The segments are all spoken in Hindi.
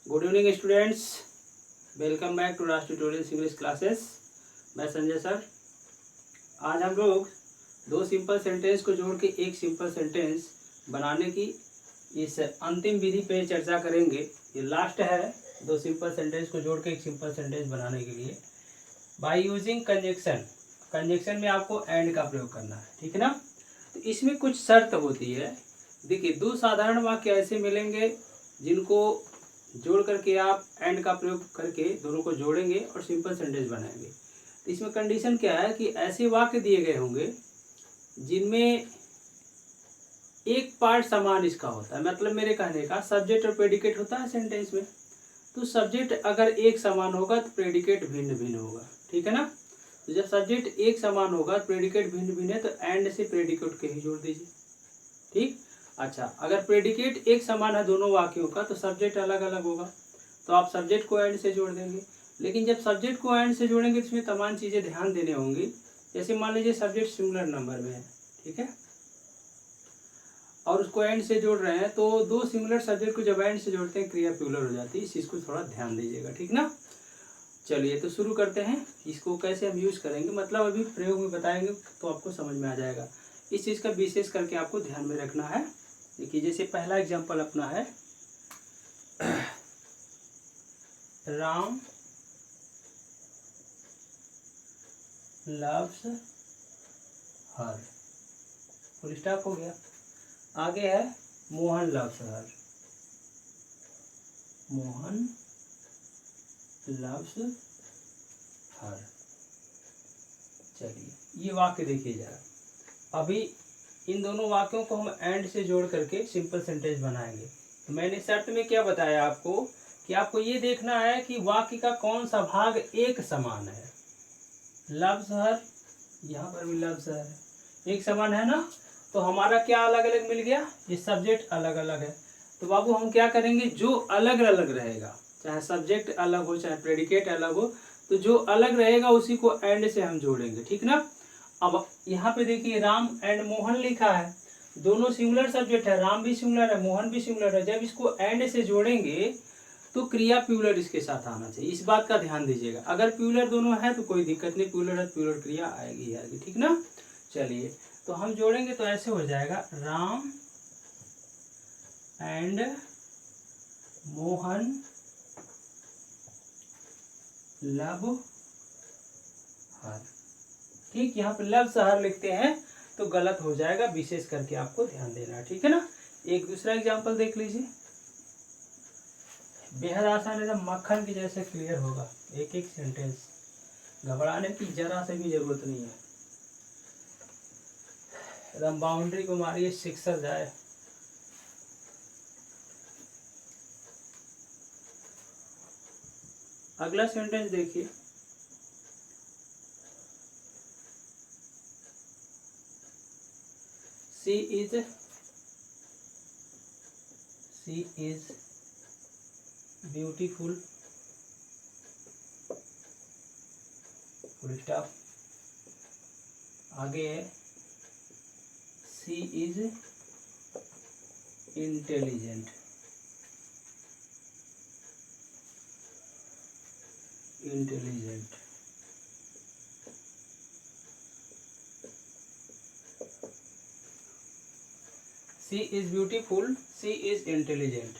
Good evening students, welcome back to Raj tutorials English classes. मैं संजय सर। आज हम लोग दो सिंपल सेंटेंस को जोड़ के एक सिंपल सेंटेंस बनाने की इस अंतिम विधि पे चर्चा करेंगे। ये लास्ट है, दो सिंपल सेंटेंस को जोड़ के एक सिंपल सेंटेंस बनाने के लिए बाय यूजिंग कंजक्शन। कंजक्शन में आपको एंड का प्रयोग करना है, ठीक है ना। तो इसमें कुछ शर्त होती है। देखिए, दो साधारण वाक्य ऐसे मिलेंगे जिनको जोड़ करके आप एंड का प्रयोग करके दोनों को जोड़ेंगे और सिंपल सेंटेंस बनाएंगे। तो इसमें कंडीशन क्या है कि ऐसे वाक्य दिए गए होंगे जिनमें एक पार्ट समान इसका होता है। मतलब मेरे कहने का सब्जेक्ट और प्रेडिकेट होता है सेंटेंस में। तो सब्जेक्ट अगर एक समान होगा तो प्रेडिकेट भिन्न भिन्न होगा, ठीक है ना। तो जब सब्जेक्ट एक समान होगा, प्रेडिकेट भिन्न भिन्न है, तो एंड से प्रेडिकेट के ही जोड़ दीजिए, ठीक। अच्छा, अगर प्रेडिकेट एक समान है दोनों वाक्यों का तो सब्जेक्ट अलग अलग होगा, तो आप सब्जेक्ट को एंड से जोड़ देंगे। लेकिन जब सब्जेक्ट को एंड से जोड़ेंगे तो इसमें तमाम चीज़ें ध्यान देने होंगी। जैसे मान लीजिए सब्जेक्ट सिंगुलर नंबर में है, ठीक है, और उसको एंड से जोड़ रहे हैं, तो दो सिंगुलर सब्जेक्ट को जब एंड से जोड़ते हैं क्रिया प्लूरल हो जाती है। इस चीज़ को थोड़ा ध्यान दीजिएगा, ठीक ना। चलिए तो शुरू करते हैं। इसको कैसे हम यूज़ करेंगे, मतलब अभी प्रयोग में बताएंगे तो आपको समझ में आ जाएगा। इस चीज़ का विशेष करके आपको ध्यान में रखना है। देखिए, जैसे पहला एग्जांपल अपना है, Ram loves her, full stop हो गया। आगे है Mohan loves her, Mohan loves her. चलिए, ये वाक्य देखिए जरा। अभी इन दोनों वाक्यों को हम एंड से जोड़ करके सिंपल सेंटेंस बनाएंगे। तो मैंने शर्त में क्या बताया आपको कि आपको ये देखना है कि वाक्य का कौन सा भाग एक समान है। लव्स हर, यहाँ पर भी लव्स हर है, एक समान है ना। तो हमारा क्या अलग अलग मिल गया, ये सब्जेक्ट अलग अलग है। तो बाबू हम क्या करेंगे, जो अलग अलग रहेगा, चाहे सब्जेक्ट अलग हो चाहे प्रेडिकेट अलग हो, तो जो अलग रहेगा उसी को एंड से हम जोड़ेंगे, ठीक ना। अब यहाँ पे देखिए राम एंड मोहन लिखा है, दोनों सिंगुलर सब्जेक्ट है, राम भी सिंगुलर है मोहन भी सिंगुलर है। जब इसको एंड से जोड़ेंगे तो क्रिया प्लूरल इसके साथ आना चाहिए, इस बात का ध्यान दीजिएगा। अगर प्लूरल दोनों है तो कोई दिक्कत नहीं, प्लूरल है प्लूरल क्रिया आएगी आएगी, ठीक ना। चलिए तो हम जोड़ेंगे तो ऐसे हो जाएगा, राम एंड मोहन लव हर, ठीक। यहाँ पे लव हर लिखते हैं तो गलत हो जाएगा, विशेष करके आपको ध्यान देना है, ठीक है ना। एक दूसरा एग्जांपल देख लीजिए, बेहद आसान है, एकदम मक्खन की जैसे क्लियर होगा एक एक सेंटेंस, घबराने की जरा से भी जरूरत नहीं है। एकदम बाउंड्री को मारिए, सिक्सर जाए। अगला सेंटेंस देखिए, she is beautiful, full stop. आगे है she is intelligent, intelligent. She is beautiful, she is intelligent,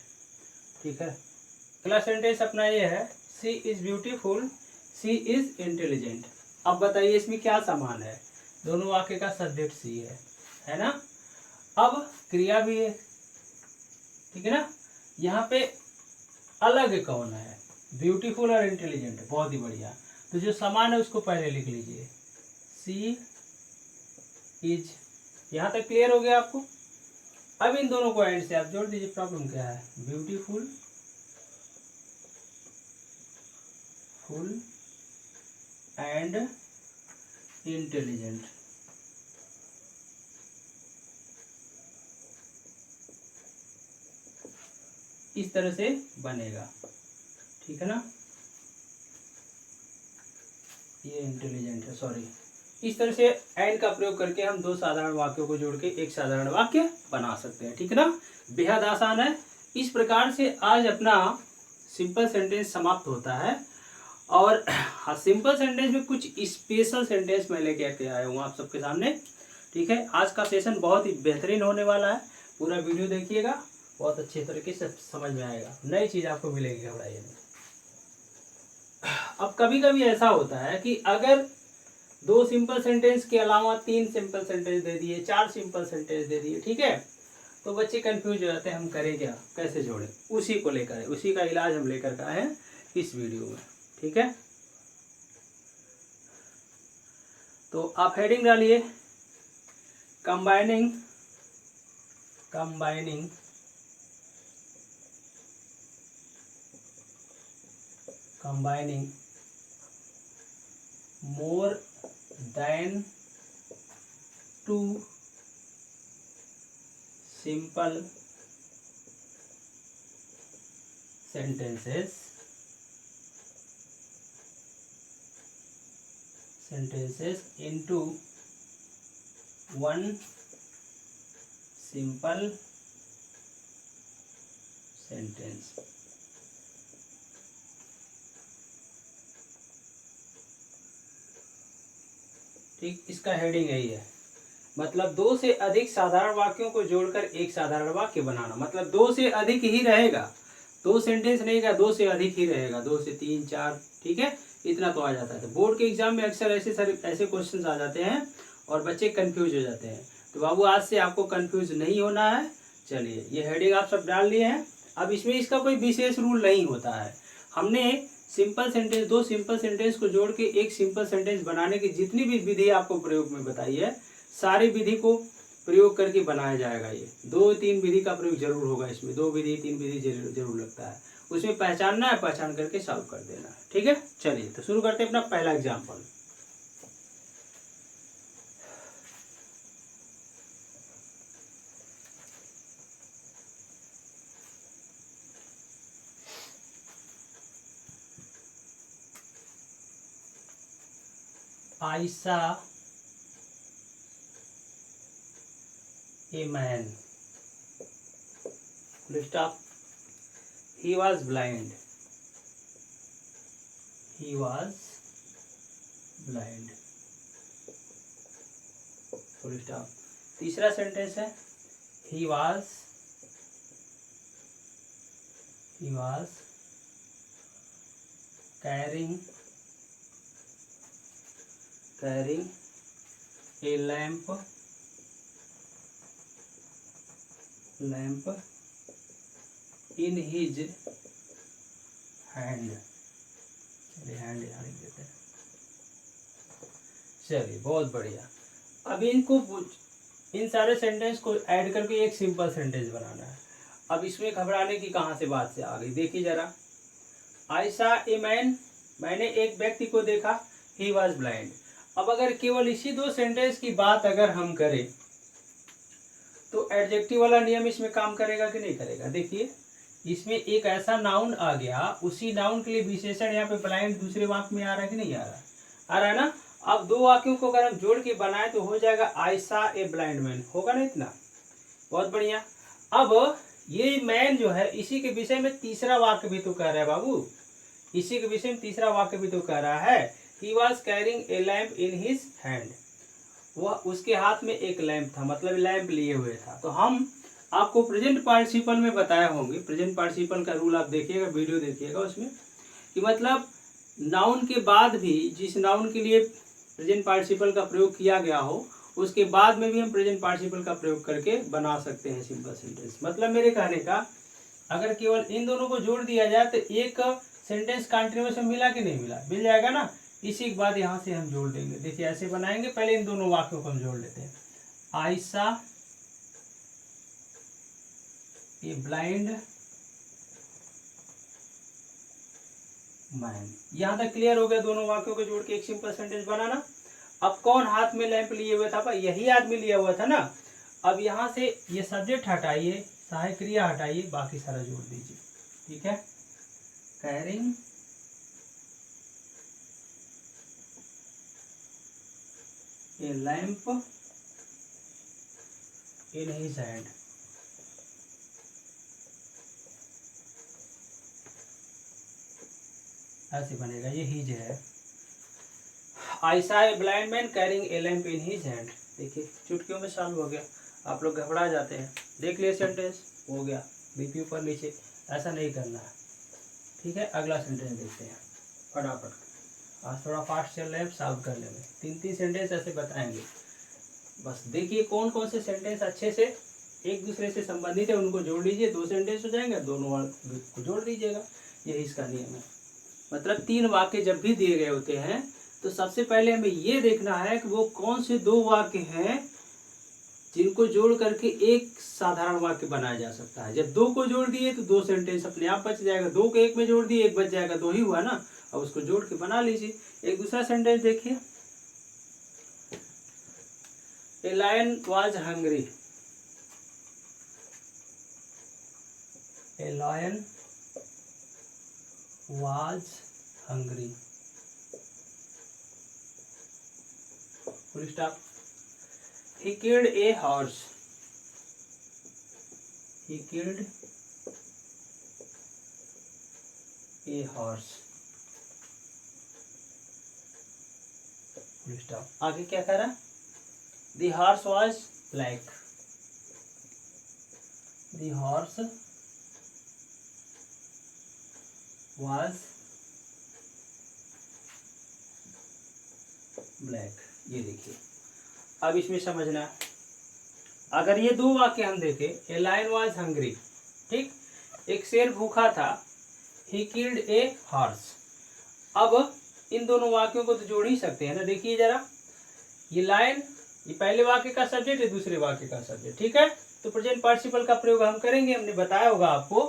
ठीक है। अगला सेंटेंस अपना ये है, she is beautiful, she is intelligent. अब बताइए इसमें क्या समान है, दोनों वाक्य का सब्जेक्ट सी है ना। अब क्रिया भी है, ठीक है ना। यहाँ पे अलग कौन है, ब्यूटीफुल और इंटेलिजेंट, बहुत ही बढ़िया। तो जो समान है उसको पहले लिख लीजिए, सी इज। यहाँ तक क्लियर हो गया आपको। अब इन दोनों को एंड से आप जोड़ दीजिए। प्रॉब्लम क्या है, ब्यूटीफुल फुल एंड इंटेलिजेंट। इस तरह से बनेगा, ठीक है ना। ये इंटेलिजेंट है, सॉरी। इस तरह से एंड का प्रयोग करके हम दो साधारण वाक्यों को जोड़ के एक साधारण वाक्य बना सकते हैं, ठीक है ना। बेहद आसान है। इस प्रकार से आज अपना सिंपल सेंटेंस समाप्त होता है। और हाँ, सिंपल सेंटेंस में कुछ स्पेशल सेंटेंस मैं लेके आके आया हूँ आप सबके सामने। ठीक है, आज का सेशन बहुत ही बेहतरीन होने वाला है, पूरा वीडियो देखिएगा, बहुत अच्छे तरीके से समझ में आएगा, नई चीज़ आपको मिलेगी, घबराइए नहीं। अब कभी कभी ऐसा होता है कि अगर 2 सिंपल सेंटेंस के अलावा 3 सिंपल सेंटेंस दे दिए, 4 सिंपल सेंटेंस दे दिए, ठीक है, तो बच्चे कंफ्यूज हो जाते हैं, हम करें क्या, कैसे जोड़ें। उसी को लेकर, उसी का इलाज हम लेकर के आए हैं इस वीडियो में। ठीक है, तो आप हेडिंग डालिए, combining combining combining more than 2 simple sentences into one simple sentence। ठीक, इसका हेडिंग यही है, मतलब 2 से अधिक साधारण वाक्यों को जोड़कर एक साधारण वाक्य बनाना। मतलब 2 से अधिक ही रहेगा, 2 सेंटेंस नहीं का, 2 से अधिक ही रहेगा, 2 से 3 4, ठीक है, इतना तो आ जाता है। तो बोर्ड के एग्जाम में अक्सर ऐसे क्वेश्चंस आ जाते हैं और बच्चे कंफ्यूज हो जाते हैं। तो बाबू आज से आपको कंफ्यूज नहीं होना है। चलिए, ये हेडिंग आप सब डाल लिए हैं। अब इसमें इसका कोई विशेष रूल नहीं होता है। हमने सिंपल सेंटेंस, 2 सिंपल सेंटेंस को जोड़ के एक सिंपल सेंटेंस बनाने की जितनी भी विधि आपको प्रयोग में बताई है, सारी विधि को प्रयोग करके बनाया जाएगा। ये 2-3 विधि का प्रयोग जरूर होगा इसमें, 2 विधि 3 विधि जरूर लगता है। उसमें पहचानना है, पहचान करके सॉल्व कर देना है। ठीक है, चलिए तो शुरू करते हैं अपना पहला example. I saw a man. Full stop. He was blind. He was blind. Full stop. तीसरा सेंटेंस है, he was carrying a lamp in his hand। चलिए हैंड यहाँ लिख देते हैं। चलिए, बहुत बढ़िया। अब इन सारे सेंटेंस को ऐड करके एक सिंपल सेंटेंस बनाना है। अब इसमें घबराने की कहाँ से बात से आ गई, देखिए जरा। I saw a man, मैंने एक व्यक्ति को देखा, he was blind। अब अगर केवल इसी 2 सेंटेंस की बात अगर हम करें तो एडजेक्टिव वाला नियम इसमें काम करेगा कि नहीं करेगा। देखिए, इसमें एक ऐसा नाउन आ गया, उसी नाउन के लिए विशेषण यहाँ पे ब्लाइंड दूसरे वाक्य में आ रहा है कि नहीं आ रहा है, आ रहा है ना। अब 2 वाक्यों को अगर हम जोड़ के बनाए तो हो जाएगा आई सा ए ब्लाइंड मैन, होगा ना इतना, बहुत बढ़िया। अब ये मैन जो है, इसी के विषय में तीसरा वाक्य भी तो कह रहा है बाबू, इसी के विषय में तीसरा वाक्य भी तो कह रहा है, he was carrying a lamp in his hand। वह, उसके हाथ में एक लैंप था, मतलब लैंप लिए हुए था। तो हम आपको प्रेजेंट पार्टिसिपल में बताया होंगे, प्रेजेंट पार्टिसिपल का रूल आप देखिएगा, वीडियो देखिएगा उसमें, कि मतलब नाउन के बाद भी, जिस नाउन के लिए प्रेजेंट पार्टिसिपल का प्रयोग किया गया हो, उसके बाद में भी हम प्रेजेंट पार्टिसिपल का प्रयोग करके बना सकते हैं सिंपल सेंटेंस। मतलब मेरे कहने का, अगर केवल इन दोनों को जोड़ दिया जाए तो एक सेंटेंस कंटिन्यूअस में मिला कि नहीं मिला, मिल जाएगा ना। इसी के बाद यहाँ से हम जोड़ देंगे। देखिए ऐसे बनाएंगे, पहले इन दोनों वाक्यों को हम जोड़ लेते हैं। आई सा ए ब्लाइंड मैन। यहाँ तक क्लियर हो गया, दोनों वाक्यों को जोड़ के एक सिंपल सेंटेंस बनाना। अब कौन हाथ में लैंप लिए हुए था, भाई यही आदमी लिया हुआ था ना। अब यहाँ से ये सब्जेक्ट हटाइए, सहायक क्रिया हटाइए, बाकी सारा जोड़ दीजिए। ठीक है, carrying a lamp in his hand. ऐसे बनेगा, ये हिज है। I saw a blind man carrying a lamp in his hand. देखिए चुटकियों में सॉल्व हो गया। आप लोग घबरा जाते हैं। देख लिए सेंटेंस, हो गया। बीपी ऊपर नीचे ऐसा नहीं करना है, ठीक है। अगला सेंटेंस देखते हैं फटाफट। आज थोड़ा फास्ट चल रहे हैं सॉल्व करने में। 3 सेंटेंस ऐसे बताएंगे। बस देखिए कौन कौन से सेंटेंस अच्छे से एक दूसरे से संबंधित है, उनको जोड़ लीजिए। 2 सेंटेंस हो जाएंगे, दोनों को जोड़ दीजिएगा। यही इसका नियम है। मतलब 3 वाक्य जब भी दिए गए होते हैं तो सबसे पहले हमें ये देखना है कि वो कौन से 2 वाक्य हैं जिनको जोड़ करके एक साधारण वाक्य बनाया जा सकता है। जब 2 को जोड़ दिए तो 2 सेंटेंस अपने आप बच जाएगा। 2 को 1 में जोड़ दिए 1 बच जाएगा, 2 ही हुआ ना। अब उसको जोड़ के बना लीजिए। एक दूसरा सेंटेंस देखिए, a lion was hungry. A lion was hungry, full stop. He killed a horse. He killed a horse. Full stop. आगे क्या कह रहा है? The horse was black. The horse was black. ये देखिए। अब इसमें समझना, अगर ये 2 वाक्य हम देखें, ए लायन वाज हंग्री, ठीक, एक शेर भूखा था, ही किल्ड ए हॉर्स। अब इन दोनों वाक्यों को तो जोड़ ही सकते हैं ना। देखिए जरा, ये लायन, ये पहले वाक्य का सब्जेक्ट है, दूसरे वाक्य का सब्जेक्ट, ठीक है। तो प्रेजेंट पार्टिसिपल का प्रयोग हम करेंगे। हमने बताया होगा आपको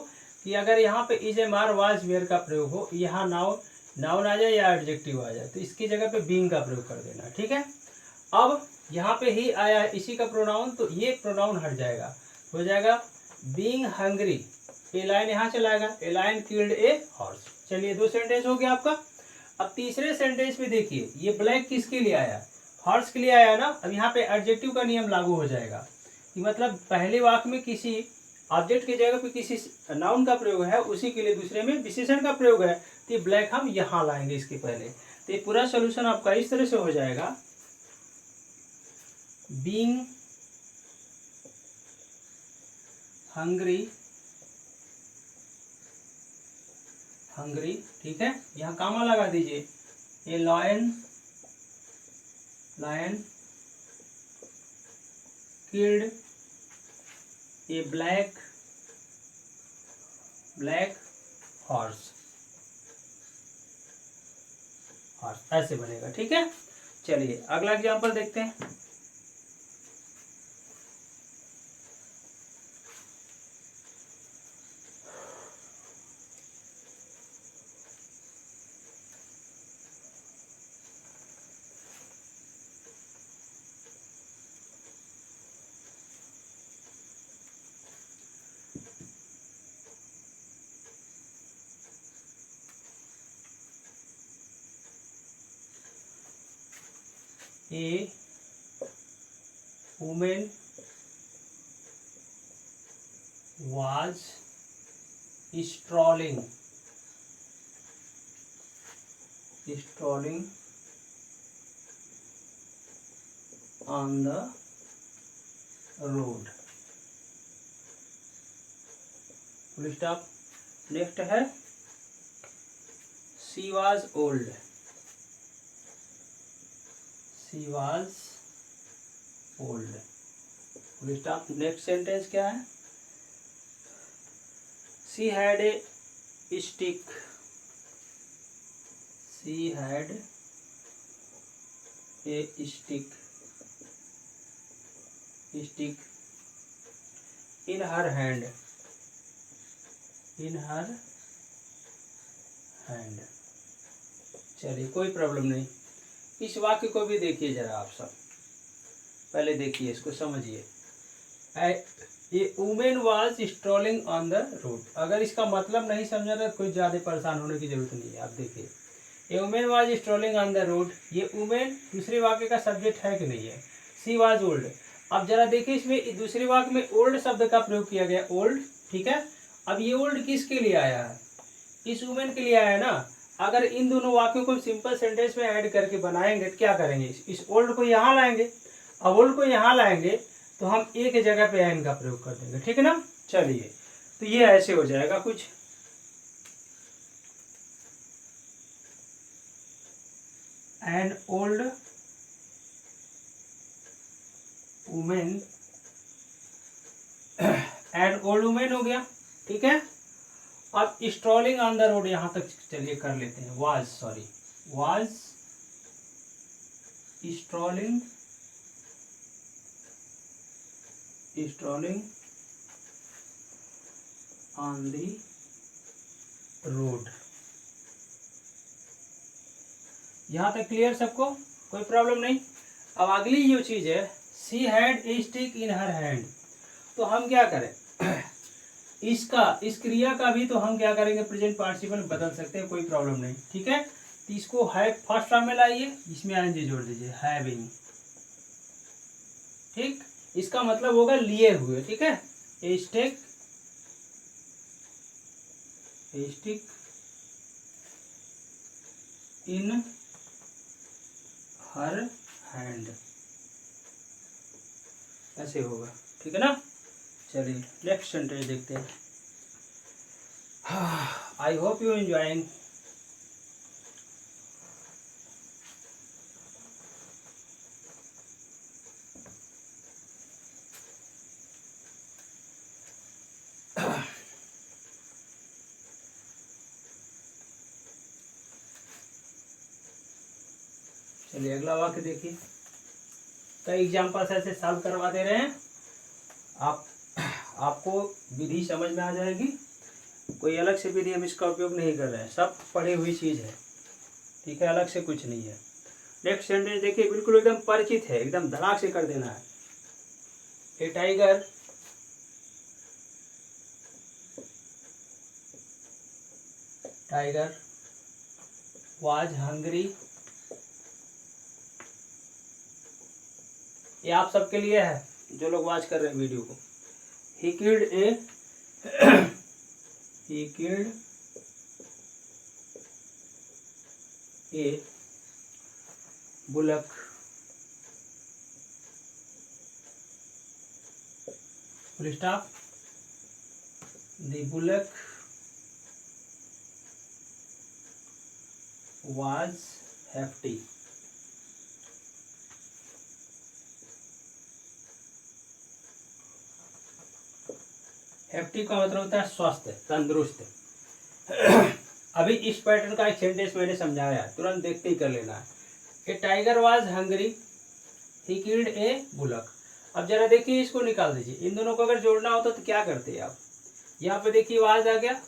कि अगर यहाँ पे is am are was were का प्रयोग हो, यहाँ नाउन आ जाए या एडजेक्टिव आ जाए, तो इसकी जगह पे बीइंग का प्रयोग कर देना, ठीक है। अब यहाँ पे ही आया है इसी का प्रोनाउन, तो ये प्रोनाउन हट जाएगा, हो जाएगा बीइंग हंग्री। ए लायन यहाँ चला आएगा, a lion killed a horse. चलिए 2 सेंटेंस हो गया आपका। अब तीसरे सेंटेंस में देखिए, ये ब्लैक किसके लिए आया? हॉर्स के लिए आया ना। अब यहाँ पे एडजेक्टिव का नियम लागू हो जाएगा कि मतलब पहले वाक्य में किसी ऑब्जेक्ट की जगह पे किसी नाउन का प्रयोग है, उसी के लिए दूसरे में विशेषण का प्रयोग है। तो ये ब्लैक हम यहाँ लाएंगे इसके पहले। तो ये पूरा सोल्यूशन आपका इस तरह से हो जाएगा, being hungry, ठीक है। यहाँ कामा लगा दीजिए, a lion killed a black horse, ऐसे बनेगा, ठीक है। चलिए अगला एग्जांपल देखते हैं। A woman was strolling on the road, full stop। Next है she was old, full stop। Next sentence क्या है? she had a stick, in her hand, चलिए कोई प्रॉब्लम नहीं। इस वाक्य को भी देखिए जरा आप सब, पहले देखिए इसको समझिए। ये women was strolling on the road, अगर इसका मतलब नहीं समझा तो कोई ज़्यादा परेशान होने की जरूरत नहीं है। आप देखिए, a women was strolling on the road, ये वुमेन दूसरे वाक्य का सब्जेक्ट है कि नहीं है? She was old. अब जरा देखिए इसमें दूसरे वाक्य में ओल्ड शब्द का प्रयोग किया गया, ओल्ड, ठीक है। अब ये ओल्ड किसके लिए आया है? इस वुमेन के लिए आया ना। अगर इन दोनों वाक्यों को सिंपल सेंटेंस में ऐड करके बनाएंगे तो क्या करेंगे, इस ओल्ड को यहाँ लाएंगे। अब ओल्ड को यहाँ लाएंगे तो हम एक जगह पे एन का प्रयोग कर देंगे, ठीक है ना। चलिए, तो ये ऐसे हो जाएगा कुछ। An old women, an old women हो गया, ठीक है। अब स्ट्रॉलिंग ऑन द रोड यहां तक चलिए कर लेते हैं। Was strolling on the road. यहां तक क्लियर सबको, कोई प्रॉब्लम नहीं। अब अगली जो चीज है, she had a stick in her hand, तो हम क्या करें इस क्रिया का भी तो हम क्या करेंगे, प्रेजेंट पार्टिसिपल में बदल सकते हैं, कोई प्रॉब्लम नहीं, ठीक है। तो इसको है फर्स्ट फॉर्म में लाइए, इसमें आएंगे जोड़ दीजिए, हैविंग, ठीक। इसका मतलब होगा लिए हुए, ठीक है। ए स्टिक इन हर हैंड, ऐसे होगा, ठीक है ना। चलिए नेक्स्ट सेंटेंस देखते हैं। I hope you enjoying. चलिए अगला वाक्य देखिए। कई एग्जाम्पल्स ऐसे सॉल्व करवा दे रहे हैं, आपको विधि समझ में आ जाएगी। कोई अलग से विधि हम इसका उपयोग नहीं कर रहे हैं, सब पढ़ी हुई चीज है, ठीक है, अलग से कुछ नहीं है। नेक्स्ट सेंटेंस देखिए, बिल्कुल एकदम परिचित है, एकदम धड़ाक से कर देना है। ए टाइगर वाज हंग्री, ये आप सबके लिए है जो लोग वॉच कर रहे हैं वीडियो को। ही killed a bullock, full stop. The bullock was hefty. Hefty का मतलब होता है स्वस्थ, तंदुरुस्त। अभी इस पैटर्न का एक सेंटेंस मैंने समझाया, तुरंत देखते ही कर लेना है। A tiger was hungry, he killed a bullock. अब जरा देखिए, इसको निकाल दीजिए। इन दोनों को अगर जोड़ना होता तो क्या करते हैं आप, यहाँ पे देखिए वाज आ गया,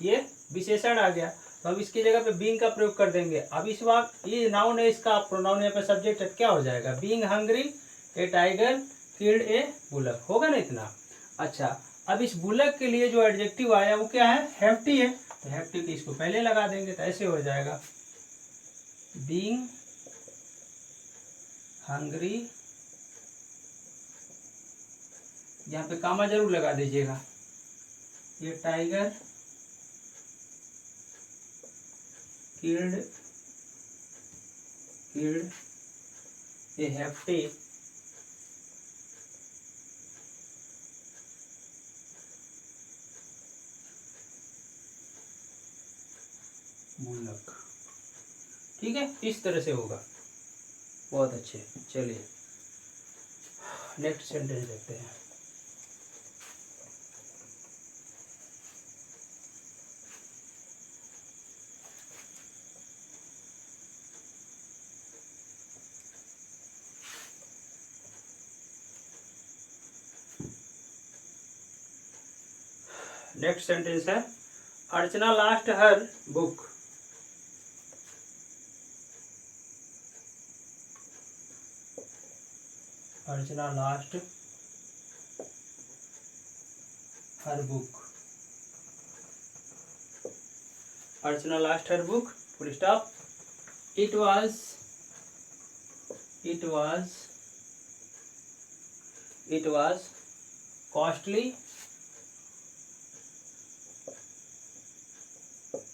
ये विशेषण आ गया, तो हम इसकी जगह पे बीइंग का प्रयोग कर देंगे। अब इस वक्त ये नाउन है, इसका प्रोनाउन यहाँ पे सब्जेक्ट है, क्या हो जाएगा, being hungry A tiger killed a bullock, होगा ना इतना। अच्छा, अब इस बुलक के लिए जो एडजेक्टिव आया वो क्या है, हेफ्टी है, तो हेफ्टी को इसको पहले लगा देंगे, तो ऐसे हो जाएगा बीइंग हंग्री, यहाँ पे कामा जरूर लगा दीजिएगा, ये टाइगर किल्ड ए हेफ्टी बुलक, ठीक है, इस तरह से होगा। बहुत अच्छे। चलिए नेक्स्ट सेंटेंस देखते हैं। नेक्स्ट सेंटेंस है, Archana lost her book. Archana lost her book, Archana lost her book, full stop. It was costly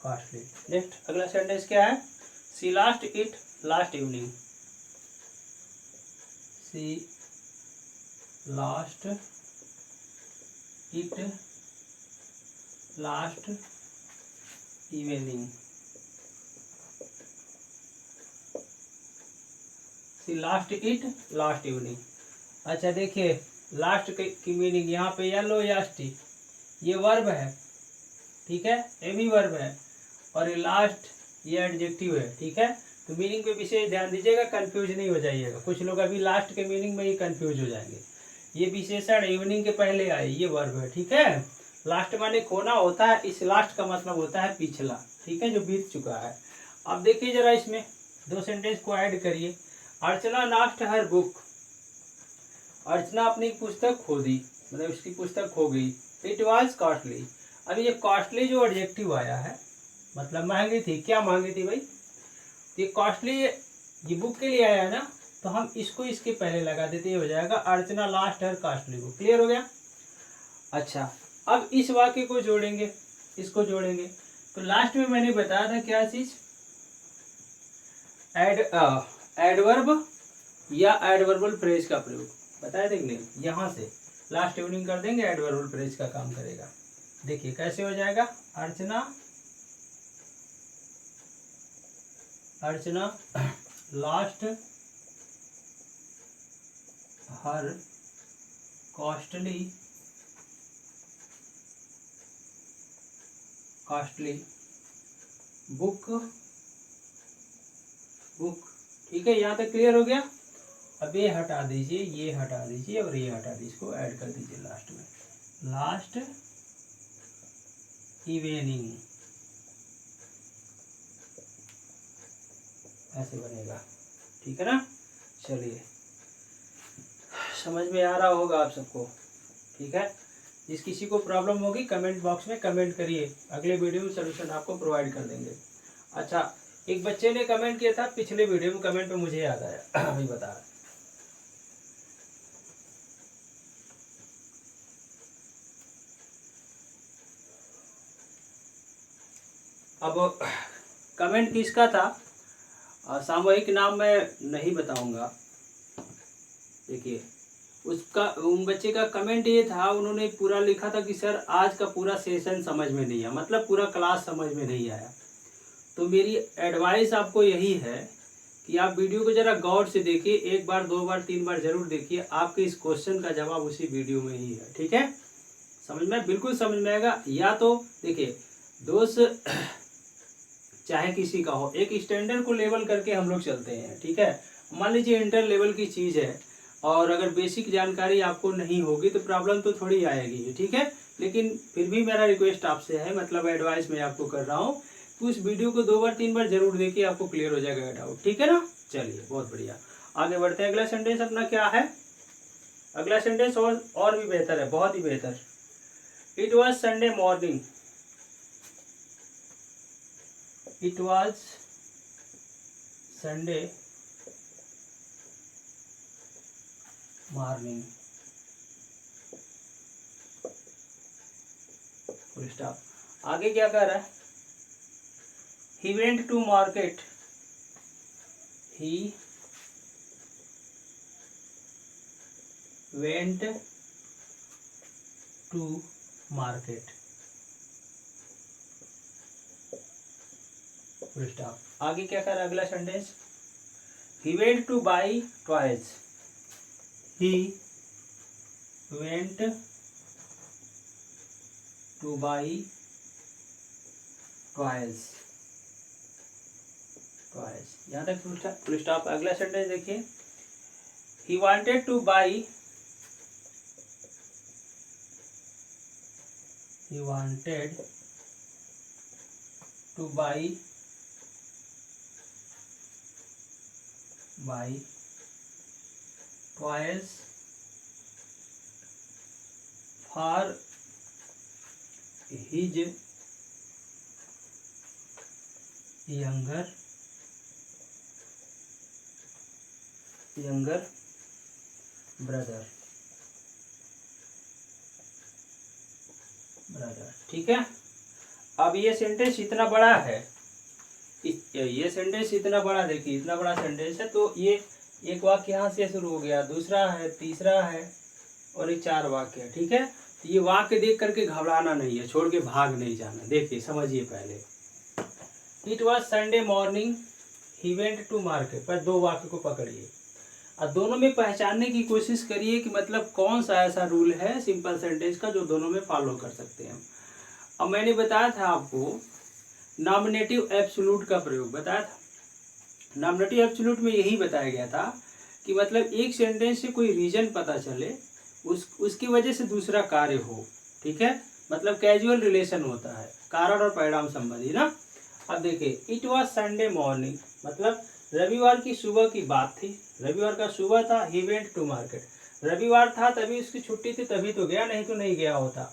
costly. Next अगला सेंटेंस क्या है? She lost it last evening. She lost it last evening. She lost it last evening. अच्छा देखिए, लास्ट की मीनिंग यहाँ पे येलो यास्टी, ये वर्ब है, ठीक है, ये भी वर्ब है, और ये लास्ट ये एडजेक्टिव है, ठीक है। तो मीनिंग पे विशेष ध्यान दीजिएगा, कंफ्यूज नहीं हो जाइएगा। कुछ लोग अभी लास्ट के मीनिंग में ही कंफ्यूज हो जाएंगे। ये विशेषण इवनिंग के पहले आए, ये वर्ब है, ठीक है। लास्ट माने खोना होता है, इस लास्ट का मतलब होता है पिछला, ठीक है, जो बीत चुका है। अब देखिए जरा इसमें दो सेंटेंस को ऐड करिए। अर्चना लास्ट हर बुक। अर्चना अपनी पुस्तक खो दी, मतलब उसकी पुस्तक खो गई। It was costly. अब ये कॉस्टली जो एडजेक्टिव आया है, मतलब महंगी थी। क्या महंगी थी भाई? ये कॉस्टली ये बुक के लिए आया है ना, तो हम इसको इसके पहले लगा देते, ये हो जाएगा अर्चना लास्ट हर कॉस्टली बुक। क्लियर हो गया? अच्छा, अब इस वाक्य को जोड़ेंगे, इसको जोड़ेंगे। तो लास्ट में मैंने बताया था क्या चीज? एडवर्ब या एडवर्बल फ्रेज का प्रयोग बताया थे कि नहीं? यहाँ से लास्ट ट्यूनिंग कर देंगे, एडवर्बल फ्रेज का काम करेगा। देखिए कैसे हो जाएगा। अर्चना लास्ट हर कॉस्टली बुक। ठीक है, यहाँ तक क्लियर हो गया। अब ये हटा दीजिए, ये हटा दीजिए और ये हटा दीजिए, इसको ऐड कर दीजिए लास्ट में। लास्ट इवनिंग ऐसे बनेगा, ठीक है ना। चलिए, समझ में आ रहा होगा आप सबको, ठीक है। जिस किसी को प्रॉब्लम होगी कमेंट बॉक्स में कमेंट करिए, अगले वीडियो में सोल्यूशन आपको प्रोवाइड कर देंगे। अच्छा, एक बच्चे ने कमेंट किया था पिछले वीडियो में, कमेंट पे मुझे याद आया अभी बता रहा। अब कमेंट किसका था? सामूहिक नाम मैं नहीं बताऊंगा। देखिए उसका, उन बच्चे का कमेंट ये था, उन्होंने पूरा लिखा था कि सर आज का पूरा सेशन समझ में नहीं आया, मतलब पूरा क्लास समझ में नहीं आया। तो मेरी एडवाइस आपको यही है कि आप वीडियो को जरा गौर से देखिए, एक बार, दो बार, तीन बार जरूर देखिए। आपके इस क्वेश्चन का जवाब उसी वीडियो में ही है, ठीक है। समझ में, बिल्कुल समझ में आएगा। या तो देखिए दोस्त चाहे किसी का हो, एक स्टैंडर्ड को लेवल करके हम लोग चलते हैं, ठीक है। मान लीजिए इंटर लेवल की चीज़ है, और अगर बेसिक जानकारी आपको नहीं होगी तो प्रॉब्लम तो थोड़ी आएगी, ठीक है। लेकिन फिर भी मेरा रिक्वेस्ट आपसे है, मतलब एडवाइस मैं आपको कर रहा हूँ कि उस वीडियो को दो बार तीन बार जरूर देखिए, आपको क्लियर हो जाएगा डाउट, ठीक है ना। चलिए बहुत बढ़िया, आगे बढ़ते हैं। अगला सेंटेंस अपना क्या है? अगला सेंटेंस और भी बेहतर है, बहुत ही बेहतर। It was Sunday morning. It was Sunday morning, full stop. आगे क्या कह रहा है? He went to market. He went to market, full stop. आगे क्या कह रहा है अगला sentence? He went to buy toys. He went to buy toys. यहाँ तक फुल स्टॉप। अगला सेंटेंस देखिए, he wanted to buy, he wanted to buy toys for his younger brother, ठीक है। अब ये सेंटेंस इतना बड़ा है, ये सेंटेंस इतना बड़ा, देखिए इतना बड़ा सेंटेंस है, तो ये एक वाक्य यहाँ से शुरू हो गया, दूसरा है, तीसरा है, और ये 4 वाक्य है। ठीक है, तो ये वाक्य देख करके घबराना नहीं है, छोड़ के भाग नहीं जाना। देखिए समझिए पहले, it was Sunday morning he went to market, पर 2 वाक्य को पकड़िए और दोनों में पहचानने की कोशिश करिए कि मतलब कौन सा ऐसा रूल है सिंपल सेंटेंस का जो दोनों में फॉलो कर सकते हैं। अब मैंने बताया था आपको नॉमिनेटिव एब्सोल्यूट का प्रयोग, बताया था। नॉमिनेटिव एब्सोल्यूट में यही बताया गया था कि मतलब एक सेंटेंस से कोई रीजन पता चले, उसकी वजह से दूसरा कार्य हो। ठीक है, मतलब कैजुअल रिलेशन होता है, कारण और परिणाम संबंधी ना। अब देखिए, इट वॉज संडे मॉर्निंग, मतलब रविवार की सुबह की बात थी, रविवार का सुबह था। ही वेंट टू मार्केट, रविवार था तभी उसकी छुट्टी थी, तभी तो गया, नहीं तो नहीं गया होता।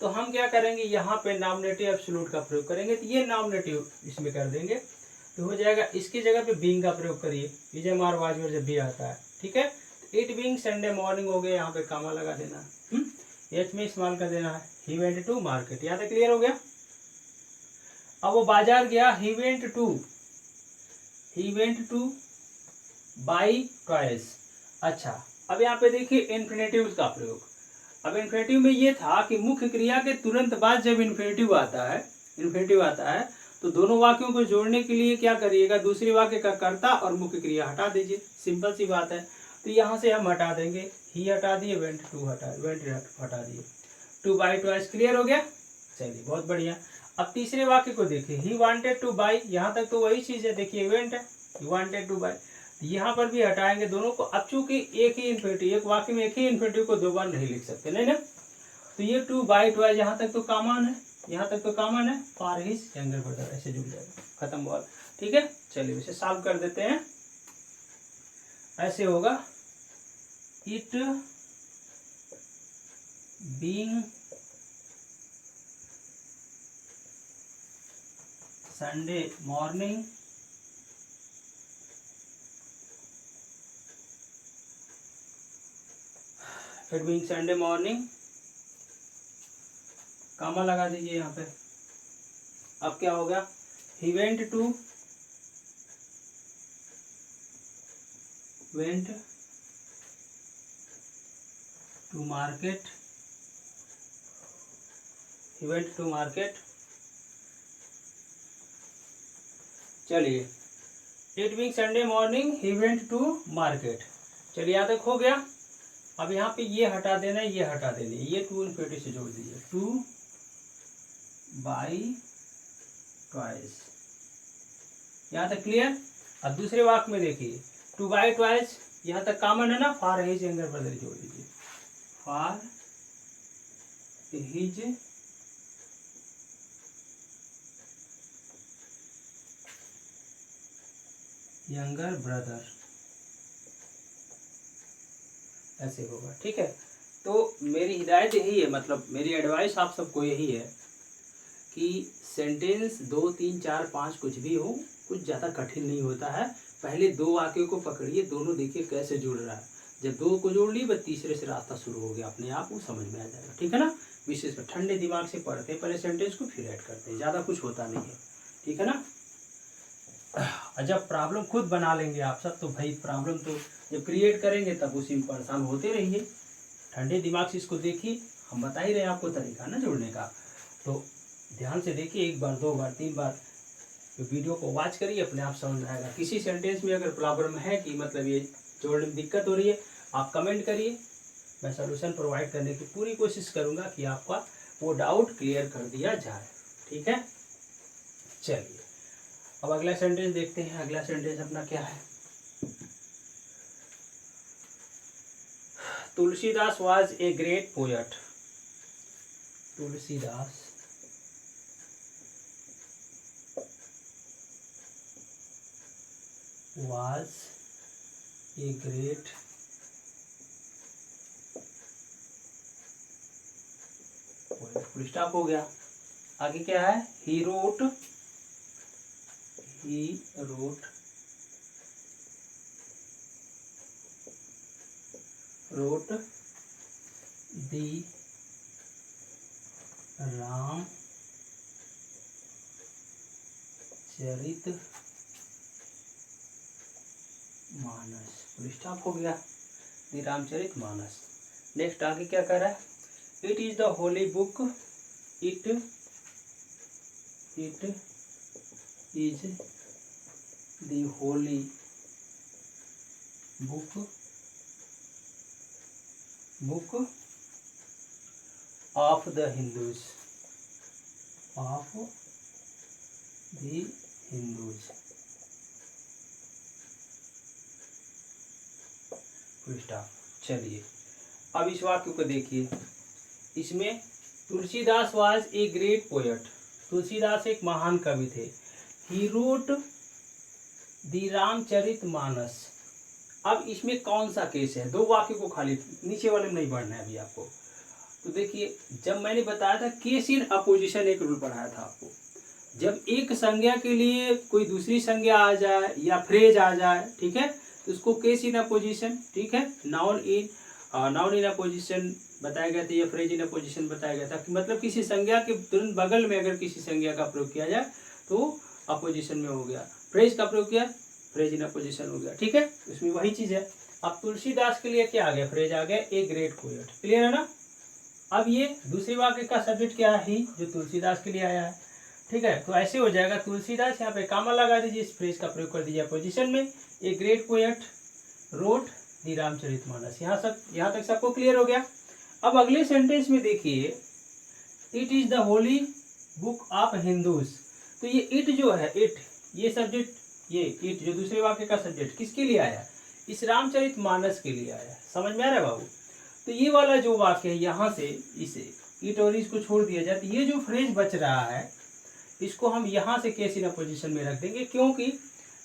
तो हम क्या करेंगे, यहाँ पे नॉमिनेटिव एब्सोल्यूट का प्रयोग करेंगे, तो ये नॉमिनेटिव इसमें कर देंगे तो हो जाएगा। इसकी जगह पे बीइंग का प्रयोग करिए, इजम और वाज में जब भी आता है। ठीक है, इट बीइंग संडे मॉर्निंग हो गया, यहाँ पे कामा लगा देना, एच में इस्तेमाल कर देना है। ही वेंट टू मार्केट, यहाँ तक क्लियर हो गया। अब वो बाजार गया, ही वेंट टू बाई टॉयज। अच्छा, अब यहाँ पे देखिए इन्फिनेटिव का प्रयोग। अब इन्फिनेटिव में ये था कि मुख्य क्रिया के तुरंत बाद जब इन्फिनेटिव आता है तो दोनों वाक्यों को जोड़ने के लिए क्या करिएगा, दूसरे वाक्य का कर्ता और मुख्य क्रिया हटा दीजिए, सिंपल सी बात है। तो यहाँ से हम हटा देंगे, ही हटा दिए, वेंट हटा दिए, टू बाई ट्वाइस। क्लियर हो गया, चलिए बहुत बढ़िया। अब तीसरे वाक्य को देखिए, ही वांटेड टू बाई, यहाँ तक तो वही चीज है, देखिए वेंट है, ही वांटेड टू बाई, यहाँ पर भी हटाएंगे दोनों को। अब चूंकि एक ही इन्फिनेटिव, एक वाक्य में एक ही इन्फिनेटिव को 2 बार नहीं लिख सकते, नहीं ना, तो ये टू बाई ट्वाइस यहाँ तक तो कॉमन है, यहाँ तक तो कॉमन है, फॉर हिज यंगर ब्रदर, ऐसे जुड़ जाएगा, खत्म हुआ। ठीक है, चलिए इसे सॉल्व कर देते हैं। ऐसे होगा, it being Sunday morning it being Sunday morning, comma लगा दीजिए यहाँ पे। अब क्या होगा, he went to market, he went to market. चलिए, it being Sunday morning he went to market, चलिए यहाँ तक हो गया। अब यहाँ पे ये हटा देना, ये हटा देना, ये टू इन्फिनेटिव से जोड़ दीजिए, टू बाई ट्वाइस, यहाँ तक क्लियर। अब दूसरे वाक्य में देखिए, टू बाई ट्वाइस, यहाँ तक कॉमन है ना, फॉर हिज यंगर ब्रदर जोड़ दीजिए, फॉर हिज यंगर ब्रदर, ऐसे होगा। ठीक है, तो मेरी हिदायत यही है, मतलब मेरी एडवाइस आप सबको यही है कि सेंटेंस 2, 3, 4, 5 कुछ भी हो, कुछ ज़्यादा कठिन नहीं होता है। पहले 2 वाक्यों को पकड़िए, दोनों देखिए कैसे जुड़ रहा है, जब 2 को जोड़ ली, बस तीसरे से रास्ता शुरू हो गया, अपने आप वो समझ में आ जाएगा। ठीक है ना, विशेष में ठंडे दिमाग से पढ़ते हैं, पहले सेंटेंस को फिर ऐड करते हैं, ज़्यादा कुछ होता नहीं है। ठीक है ना, जब प्रॉब्लम खुद बना लेंगे आप सब, तो भाई प्रॉब्लम तो जब क्रिएट करेंगे तब उसी में परेशान होते रहिए। ठंडे दिमाग से इसको देखिए, हम बता ही रहे हैं आपको तरीका ना जोड़ने का, तो ध्यान से देखिए, 1 बार 2 बार 3 बार वीडियो को वॉच करिए, अपने आप समझ में आएगा। किसी सेंटेंस में अगर प्रॉब्लम है कि मतलब ये जोड़ने में दिक्कत हो रही है, आप कमेंट करिए, मैं सलूशन प्रोवाइड करने की पूरी कोशिश करूँगा कि आपका वो डाउट क्लियर कर दिया जाए। ठीक है, चलिए अब अगला सेंटेंस देखते हैं। अगला सेंटेंस अपना क्या है, Tulsidas was a great poet, Tulsidas was a great poet, full stop हो गया। आगे क्या है, he wrote the Ram Charit Manas, full stop हो गया, दी रामचरित मानस। नेक्स्ट आगे क्या कर रहा है, it is the Holi book, it is the Holi book of the Hindus, full stop. चलिए अब इस वाक्य को देखिए, इसमें Tulsidas was a great poet, Tulsidas एक महान कवि थे। He wrote the Ramcharit Manas. अब इसमें कौन सा केस है, दो वाक्य को खाली, नीचे वाले में नहीं बढ़ना है अभी आपको। तो देखिए, जब मैंने बताया था केस इन अपोजिशन, एक रूल पढ़ाया था आपको, जब एक संज्ञा के लिए कोई दूसरी संज्ञा आ जाए या फ्रेज आ जाए, ठीक है, तो उसको केस इन अपोजिशन, ठीक है, नाउन इन अपोजिशन बताया गया था, या फ्रेज इन अपोजिशन बताया गया था कि मतलब किसी संज्ञा के तुरंत बगल में अगर किसी संज्ञा का प्रयोग किया जाए तो अपोजिशन में हो गया, फ्रेज का प्रयोग किया फ्रेज इन अपोजिशन हो गया, ठीक है, उसमें वही चीज है। अब तुलसीदास के लिए क्या आ गया, फ्रेज आ गया, ए ग्रेट पोएट, क्लियर है ना। अब ये दूसरे वाक्य का सब्जेक्ट क्या है, ही, जो तुलसीदास के लिए आया है, ठीक है, तो ऐसे हो जाएगा तुलसीदास, यहाँ पे कामा लगा दीजिए, इस फ्रेज का प्रयोग कर दीजिए अपोजिशन में, ए ग्रेट पोएट रोट दी रामचरितमानस। यहाँ तक सबको क्लियर हो गया। अब अगले सेंटेंस में देखिए, it is the Holi book of Hindus. तो ये इट जो है, इट, ये सब्जेक्ट, ये इट जो दूसरे वाक्य का सब्जेक्ट किसके लिए आया, इस रामचरितमानस के लिए आया, समझ में आ रहा है बाबू। तो ये वाला जो वाक्य है, यहाँ से इसे इट और इसको छोड़ दिया जाए, तो ये जो फ्रेज बच रहा है इसको हम यहाँ से केस इन अपोजिशन में रख देंगे, क्योंकि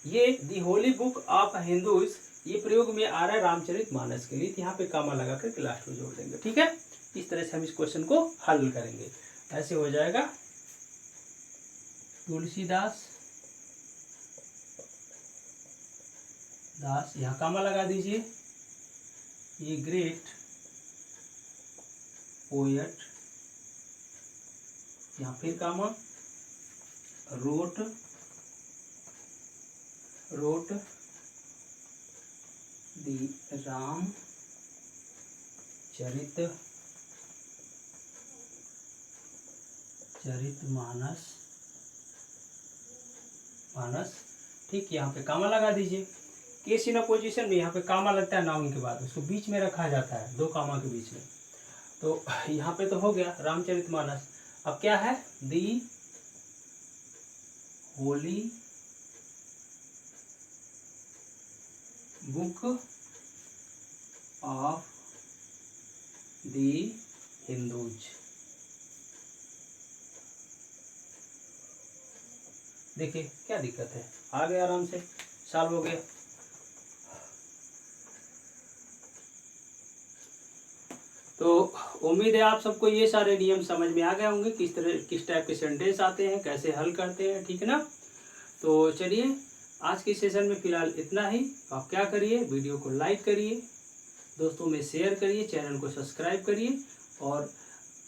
ये दी होली बुक ऑफ हिंदूज ये प्रयोग में आ रहा है रामचरितमानस के लिए, तो यहाँ पे कामा लगा करके लास्ट में जोड़ देंगे, ठीक है। इस तरह से हम इस क्वेश्चन को हल करेंगे, ऐसे हो जाएगा तुलसीदास यहाँ कामा लगा दीजिए, ये ग्रेट पोएट, यहाँ फिर कामा, रोट दी रामचरितमानस, ठीक, यहाँ पे कामा लगा दीजिए। केस इन अपोजिशन में यहाँ पे कामा लगता है नाउन के बाद, उसको बीच में रखा जाता है, दो कामा के बीच में। तो यहाँ पे तो हो गया रामचरितमानस। अब क्या है, the holy book of the Hindus. देखिए क्या दिक्कत है, आ गया, आराम से सॉल्व हो गया। तो उम्मीद है आप सबको ये सारे नियम समझ में आ गए होंगे, किस टाइप के सेंटेंस आते हैं, कैसे हल करते हैं, ठीक है ना। तो चलिए आज के सेशन में फिलहाल इतना ही। आप क्या करिए, वीडियो को लाइक करिए, दोस्तों में शेयर करिए, चैनल को सब्सक्राइब करिए, और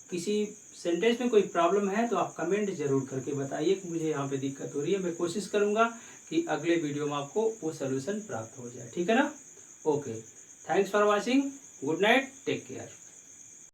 किसी सेंटेंस में कोई प्रॉब्लम है तो आप कमेंट जरूर करके बताइए कि मुझे यहाँ पे दिक्कत हो रही है। मैं कोशिश करूँगा कि अगले वीडियो में आपको वो सलूशन प्राप्त हो जाए, ठीक है ना। Okay, thanks for watching, good night, take care.